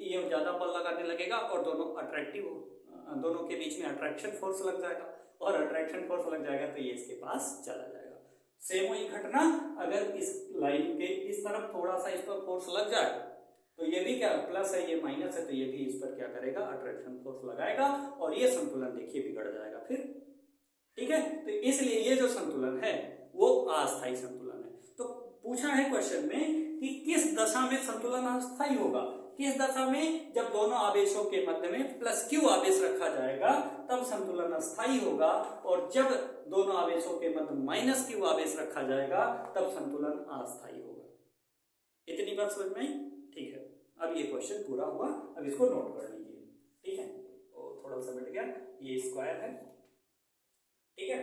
ये ज्यादा बल लगाने लगेगा और दोनों अट्रैक्टिव, दोनों के बीच में अट्रैक्शन फोर्स लग जाएगा, और अट्रैक्शन फोर्स लग जाएगा तो ये इसके पास चला जाएगा। सेम वही घटना अगर इस लाइन के इस तरफ थोड़ा सा इस पर फोर्स लग जाए तो ये भी क्या प्लस है, ये माइनस है, तो ये भी इस पर क्या करेगा, अट्रैक्शन फोर्स लगाएगा और ये संतुलन देखिए बिगड़ जाएगा फिर। ठीक है, तो इसलिए ये जो संतुलन है वो अस्थायी संतुलन है। तो पूछा है क्वेश्चन में कि किस दशा में संतुलन अस्थायी होगा, किस दशा में, जब दोनों आवेशों के मध्य में प्लस क्यू आवेश रखा जाएगा तब संतुलन अस्थायी होगा, और जब दोनों आवेशों के मध्य माइनस क्यू आवेश रखा जाएगा तब संतुलन अस्थायी होगा। इतनी बात समझ में आई? ठीक है, अब ये क्वेश्चन पूरा हुआ, अब इसको नोट कर लीजिए। ठीक है, तो थोड़ा सा मिट गया, ये स्क्वायर है, ठीक है,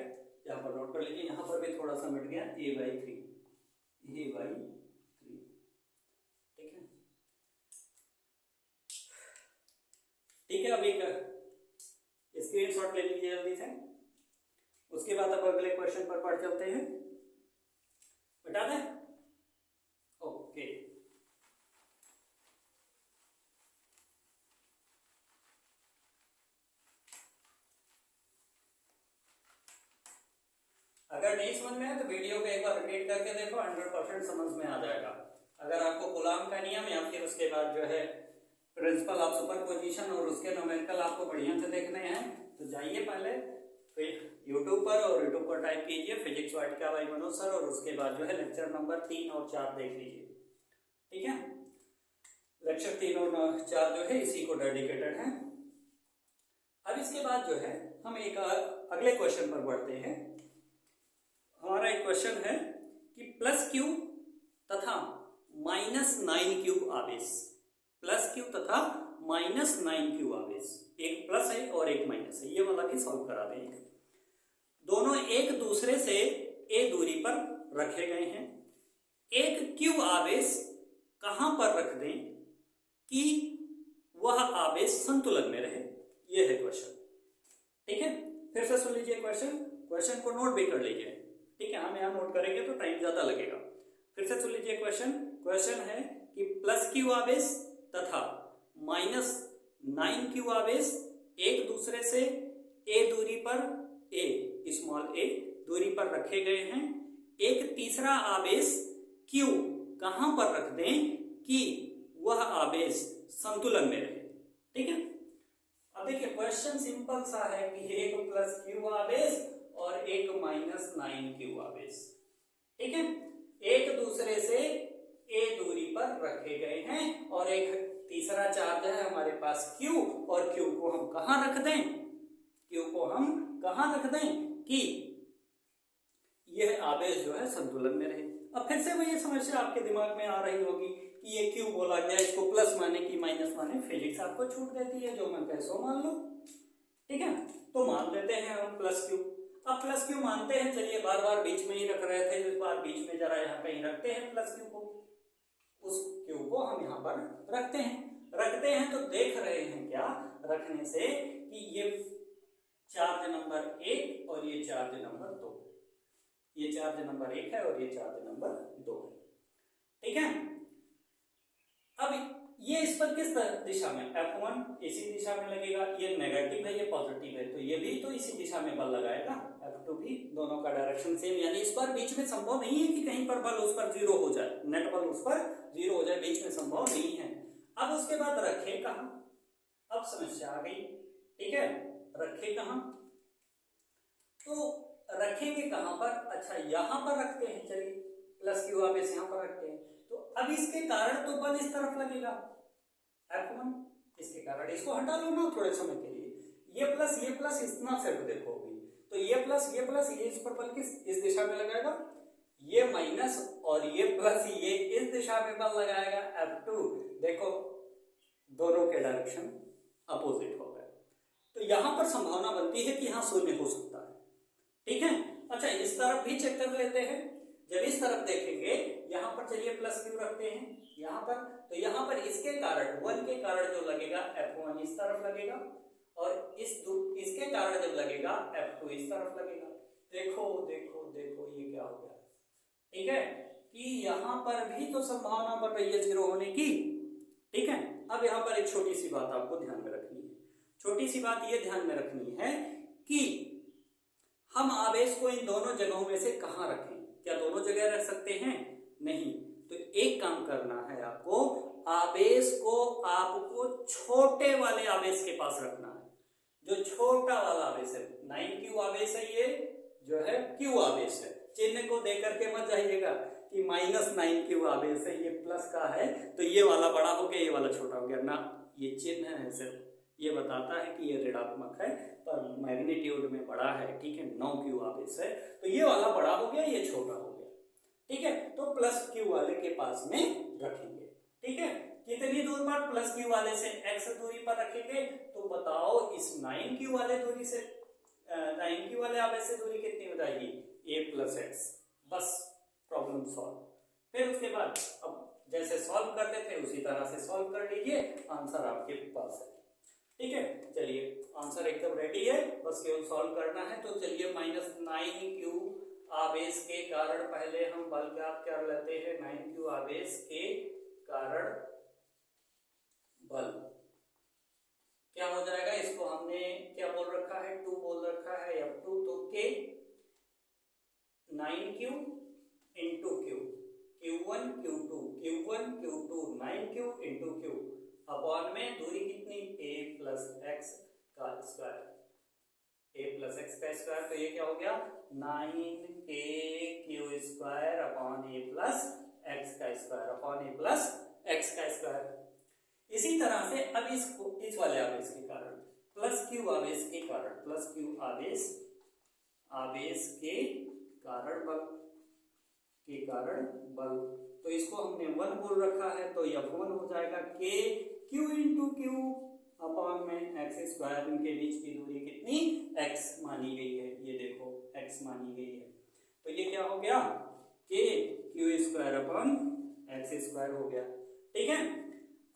यहाँ पर नोट कर लीजिए, यहाँ पर भी थोड़ा सा मिट गया, a/3, a/3, ठीक है। ठीक है, अब एक स्क्रीनशॉट ले लीजिए जल्दी से, उसके बाद अब अगले क्वेश्चन पर पढ़ चलते हैं। बता दें? ओके, अगर नहीं समझ में है तो वीडियो को एक बार रिपीट करके देखो, 100% समझ में आ जाएगा। अगर आपको कूलाम का नियम या फिर उसके बाद जो है प्रिंसिपल ऑफ सुपरपोजिशन और उसके न्यूमेरिकल आपको बढ़िया से देखने हैं तो जाइए पहले फिर यूट्यूब पर, और यूट्यूब पर टाइप कीजिए physics Vatika by Manoj sir, और उसके बाद जो है लेक्चर नंबर 3 और 4 देख लीजिए। ठीक है, लेक्चर 3 और 4 जो है इसी को डेडिकेटेड है। अब इसके बाद जो है हम एक अगले क्वेश्चन पर बढ़ते हैं। हमारा एक क्वेश्चन है कि प्लस क्यू तथा -9q आवेश, प्लस क्यू तथा -9q आवेश, एक प्लस है और एक माइनस है, ये वाला भी सॉल्व करा देंगे। दोनों एक दूसरे से a दूरी पर रखे गए हैं, एक q आवेश कहां पर रख दें कि वह आवेश संतुलन में रहे, ये है क्वेश्चन। ठीक है, फिर से सुन लीजिए क्वेश्चन को नोट भी कर लीजिए। ठीक है, हम यहाँ नोट करेंगे तो टाइम ज्यादा लगेगा। फिर से सुन लीजिए क्वेश्चन है कि प्लस क्यू आवेश तथा -9q आवेश एक दूसरे से a दूरी पर, स्मॉल a दूरी पर रखे गए हैं, एक तीसरा आवेश q कहां पर रख दें कि वह आवेश संतुलन में रहे। ठीक है, अब देखिए क्वेश्चन सिंपल सा है कि एक प्लस क्यू आवेश और एक -9q आवेश, ठीक है, एक दूसरे से a दूरी पर रखे गए हैं, और एक तीसरा चार्ज है हमारे पास q, और q को हम कहां रख दें, q को हम कहां रख दें कि यह आवेश जो है संतुलन में रहे। अब फिर से वही समस्या आपके दिमाग में आ रही होगी कि ये q बोला गया, इसको प्लस माने कि माइनस माने, फिजिक्स आपको छूट देती है, जो मन कहे सो मान लो। ठीक है, तो मान लेते हैं हम प्लस क्यू। अब प्लस क्यू मानते हैं, चलिए बार बार बीच में ही रख रहे थे, इस बार बीच में जरा यहाँ कहीं रखते हैं प्लस क्यू को, उस क्यू को हम यहाँ पर रखते हैं तो देख रहे हैं क्या रखने से कि ये चार्ज नंबर 1 और ये चार्ज नंबर 2, ये चार्ज नंबर 1 है और ये चार्ज नंबर 2 है। ठीक है, अब ये इस पर किस दिशा में, F1 इसी दिशा में लगेगा, ये नेगेटिव है ये पॉजिटिव है, तो ये भी तो इसी दिशा में बल लगाएगा, F2 भी, दोनों का डायरेक्शन सेम, यानी इस पर बीच में संभव नहीं है कि कहीं पर बल उस पर 0 हो जाए, नेट बल उस पर 0 हो जाए, बीच में संभव नहीं है। अब उसके बाद रखे कहां, अब समस्या आ गई। ठीक है, रखे कहां, तो रखेंगे कहां पर, अच्छा यहां पर रखते हैं, चलिए प्लस क्यू आवेश यहां पर रखते हैं, तो अब इसके कारण तो बल इस तरफ लगेगा F1, इसके कारण इसको हटा लो ना थोड़े समय के लिए, ये प्लस इतना सिर्फ देखो अभी, तो ये प्लस ये इस पर बल किस इस दिशा में लगाएगा, ये माइनस और ये प्लस ये इस दिशा में बल लगाएगा F2, देखो दोनों के डायरेक्शन अपोजिट हो गए, तो यहां पर संभावना बनती है कि यहां शून्य हो सकता है। ठीक है, अच्छा इस तरफ भी चेक कर लेते हैं, जब इस तरफ देखेंगे यहां पर चलिए प्लस क्यू रखते हैं यहां पर, तो यहां पर इसके कारण 1 के कारण जो लगेगा F1 इस तरफ लगेगा, और इसके कारण जब लगेगा F2 इस तरफ लगेगा, देखो देखो देखो ये क्या हो गया, ठीक है, कि यहां पर भी तो संभावना बढ़ रही है जीरो होने की, ठीक है। अब यहां पर एक छोटी सी बात आपको ध्यान में रखनी है, छोटी सी बात ये ध्यान में रखनी है कि हम आवेश को इन दोनों जगहों में से कहां रखें, क्या दोनों जगह रख सकते हैं? नहीं। तो एक काम करना है आपको, आवेश को आपको छोटे वाले आवेश के पास रखना है, जो छोटा वाला आवेश है, 9q आवेश है, ये जो है q आवेश है। चिन्ह को देकर के मत जाइएगा कि -9q आवेश है, ये प्लस का है तो ये वाला बड़ा हो गया, ये वाला छोटा हो गया ना, ये चिन्ह है, सिर्फ ये बताता है कि ये ऋणात्मक है पर मैग्नीट्यूड में बड़ा है, ठीक है, 9q आवेश है तो ये वाला बड़ा हो गया, ये छोटा हो गया, ठीक है। तो प्लस q वाले के पास में रखेंगे, ठीक है। कितनी दूर पर? प्लस q वाले से x दूरी पर रखेंगे। तो बताओ इस 9q वाले दूरी से 9q वाले आवेश से दूरी कितनी हो जाएगी? a + x। बस प्रॉब्लम सॉल्व। फिर उसके बाद अब जैसे सॉल्व करते थे उसी तरह से सॉल्व कर लीजिए, आंसर आपके पास है, ठीक है। चलिए आंसर एकदम रेडी है, बस केवल सॉल्व करना है। तो चलिए -9q आवेश के कारण पहले हम बल ज्ञात कर लेते हैं। 9q आवेश के कारण बल क्या हो जाएगा? इसको हमने क्या बोल रखा है? 2 बोल रखा है, F2। तो K 9q into Q, Q1 Q2 Q1 Q2 9q into Q upon में दूरी कितनी? a + x का स्क्वायर, a + x का स्क्वायर। तो ये क्या हो गया? 9kq² अपॉन a + x का स्क्वायर अपॉन a + x का स्क्वायर। इसी तरह से अब इसको इस वाले आवेश के कारण +q आवेश के कारण, +q आवेश के कारण बल, तो इसको हमने 1 बोल रखा है तो F1 हो जाएगा k q into q upon में x²। इनके बीच की दूरी कितनी? x मानी गई है, ये देखो x मानी गई है, तो ये क्या हो गया? k q² अपॉन x² हो गया, ठीक है।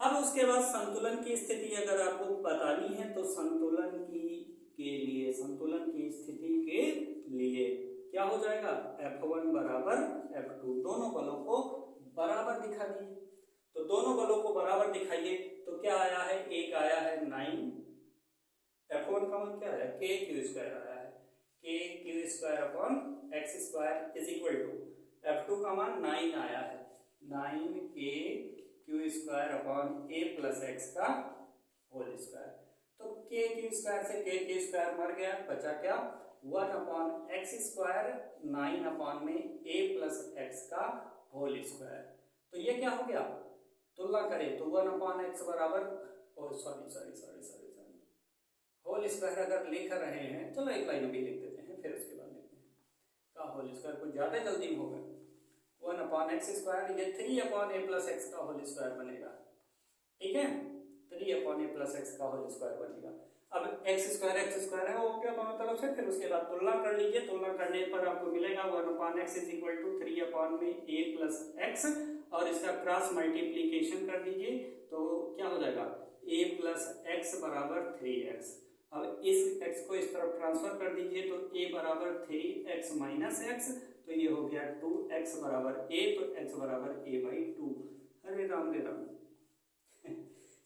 अब उसके बाद संतुलन की स्थिति अगर आपको बतानी है तो संतुलन की स्थिति के लिए क्या हो जाएगा? F1 बराबर F2, दोनों बलों को बराबर दिखा दिए। तो दोनों बलों को बराबर दिखाइए तो क्या आया है? एक आया है 9, F1 का मान क्या आया? kq² आया है, kq² upon x² is equal to F2 का मान 9 आया है, 9kq² अपॉन a + x का होल स्क्वायर। तो kq² से kq² मर गया, बचा क्या? 1 अपॉन x², 9 अपॉन में a + x का होल स्क्वायर। तो ये क्या हो गया? तुलना करें तो 1 अपॉन x बराबर, सॉरी होल स्क्वायर अगर लिख रहे हैं, चलो एक लाइन भी लिख देते हैं फिर उसके बाद लिखते हैं का होल स्क्वायर, कुछ ज्यादा जल्दी में होगा। 1 अपॉन x², ये 3 अपॉन a + x का होल स्क्वायर बनेगा, ठीक है, 3 अपॉन a + x का होल स्क्वायर बनेगा। अब x² है वो क्या दोनों तरफ से, फिर उसके बाद तुलना कर लीजिए, तुलना करने पर आपको मिलेगा 1 upon x is equal to 3 upon में a + x, और इसका क्रॉस मल्टीप्लीकेशन कर दीजिए तो क्या हो जाएगा? a + x बराबर 3x। अब इस x को इस तरफ ट्रांसफर कर दीजिए तो a बराबर 3x - x, तो ये हो गया 2x बराबर a, तो x बराबर a/2। अरे राम रे राम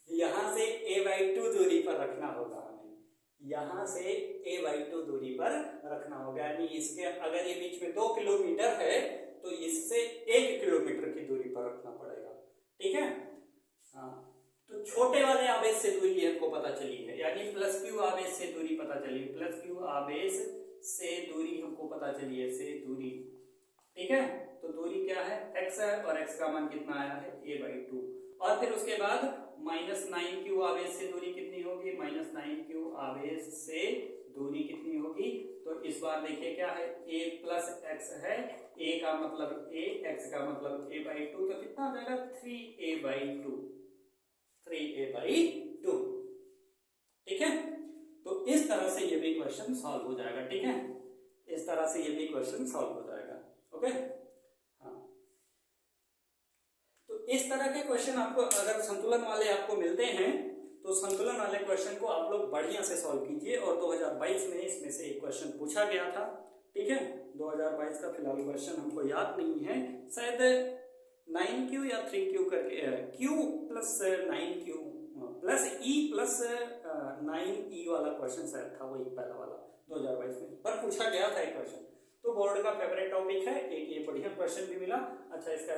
यहां से a/2 दूरी पर रखना होगा हमें, यहां से a/2 दूरी पर रखना होगा, यानी इसके अगर ये बीच में 2 किलोमीटर है तो इससे 1 किलोमीटर की दूरी पर रखना पड़ेगा, ठीक है। हाँ, तो छोटे वाले आवेश से दूरी हमको पता चली है, यानी +q आवेश से दूरी पता चली, +q आवेश से दूरी हमको पता चली है, से दूरी, ठीक है। तो दूरी क्या है? x है, और x का मान कितना आया है? a/2। और फिर उसके बाद -9q आवेश से दूरी कितनी होगी? -9q आवेश से दूरी कितनी होगी? तो इस बार देखिए क्या है? a + x है, a का मतलब a, x का मतलब a/2, तो कितना हो जाएगा? 3a/2, 3a/2, ठीक है। तो इस तरह से ये भी क्वेश्चन सॉल्व हो जाएगा, ठीक है, इस तरह से ये भी क्वेश्चन सॉल्व हो जाएगा, ओके। हाँ, तो इस तरह के क्वेश्चन आपको अगर संतुलन वाले आपको मिलते हैं तो संतुलन वाले क्वेश्चन को आप लोग बढ़िया से सॉल्व कीजिए। और 2022 में इसमें से एक क्वेश्चन पूछा गया था, ठीक है। 2022 का फिलहाल वर्षन हमको याद नहीं है, शायद 9Q या 3Q करके Q plus 9Q plus E plus 9E वाला क्वेश्चन शायद था, वही पहला वाला 2022 में पर पूछा गया था एक क्वेश्चन। तो बोर्ड का फेवरेट टॉपिक है, एक ये बढ़िया क्वेश्चन भी मिला। अच्छा, इसका